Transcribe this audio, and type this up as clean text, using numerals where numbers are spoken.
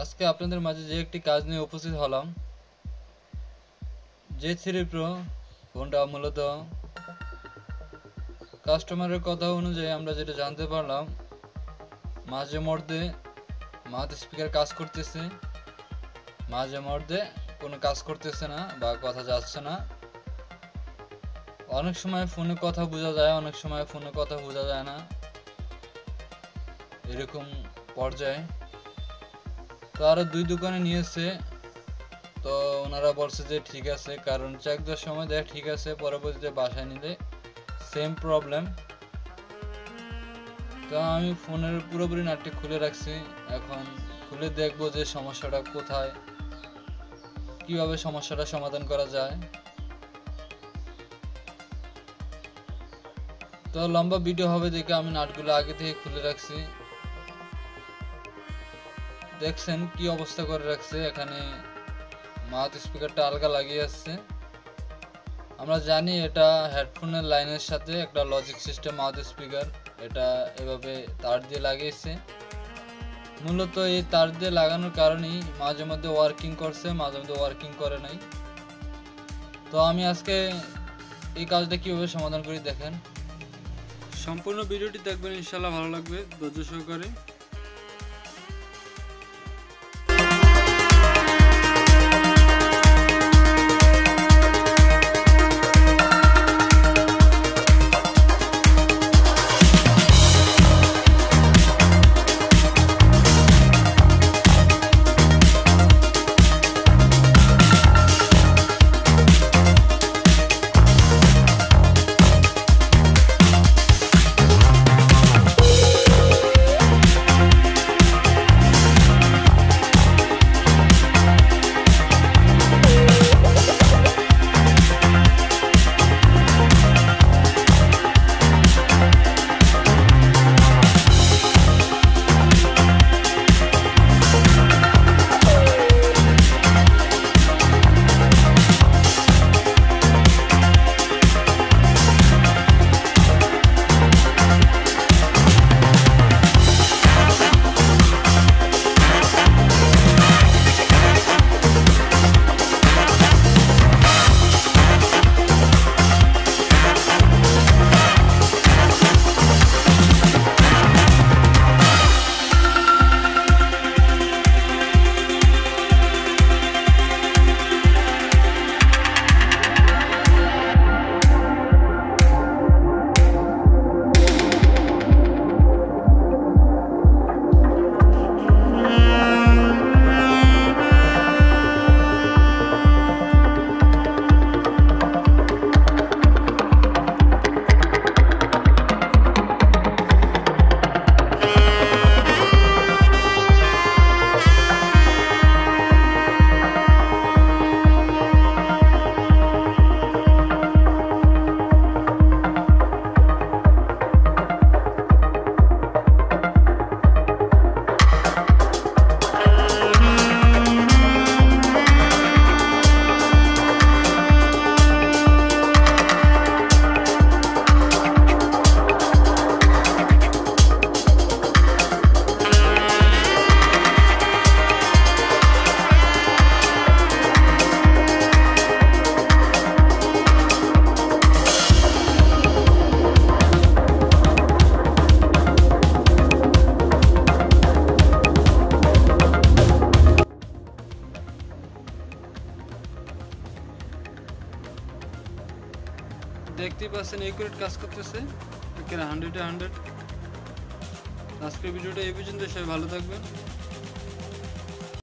আজকে আপনাদের মাঝে যে একটি কাজ নিয়ে উপস্থিত হলাম, j3 Pro ফোনটা মূলত কাস্টমারের কথা অনুযায়ী আমরা যেটা জানতে পারলাম, মাঝে মধ্যে মাউথ স্পিকার কাজ করতেছে, মাঝে মধ্যে কোনো কাজ করতেছে না বা কথা যাচ্ছে না। অনেক সময় ফোনে কথা বোঝা যায়, অনেক সময় ফোনে কথা বোঝা যায় না, এরকম পর্যায়ে। তো আরও 2 দোকানে নিয়েছে, তো ওনারা বলছে যে ঠিক আছে, কারণ চেক দেওয়ার সময় দেয় ঠিক আছে, পরবর্তীতে বাসায় নিলে সেম প্রবলেম। তো আমি ফোনের পুরোপুরি নাটটি খুলে রাখছি, এখন খুলে দেখবো যে সমস্যাটা কোথায়, কিভাবে সমস্যাটা সমাধান করা যায়। তো লম্বা ভিডিও হবে দেখে আমি নাটগুলো আগে থেকে খুলে রাখছি। দেখছেন কি অবস্থা করে রাখছে, এখানে মাউথ স্পিকারটা আলগা লাগিয়ে আসছে। আমরা জানি এটা হেডফোনের লাইনের সাথে একটা লজিক সিস্টেম মাউথ স্পিকার, এটা এভাবে তার দিয়ে লাগিয়েছে। মূলত এই তার দিয়ে লাগানোর কারণেই মাঝে মধ্যে ওয়ার্কিং করছে, মাঝে মধ্যে ওয়ার্কিং করে নাই। তো আমি আজকে এই কাজটা কীভাবে সমাধান করি দেখেন, সম্পূর্ণ ভিডিওটি দেখবেন, ইনশাল্লাহ ভালো লাগবে ধৈর্য সহকারে। দেখতেই পাচ্ছেন একুরেট কাজ করতেছে, এখানে 100-এ 100। আজকের ভিডিওটা এই পর্যন্ত, সবাই ভালো থাকবেন।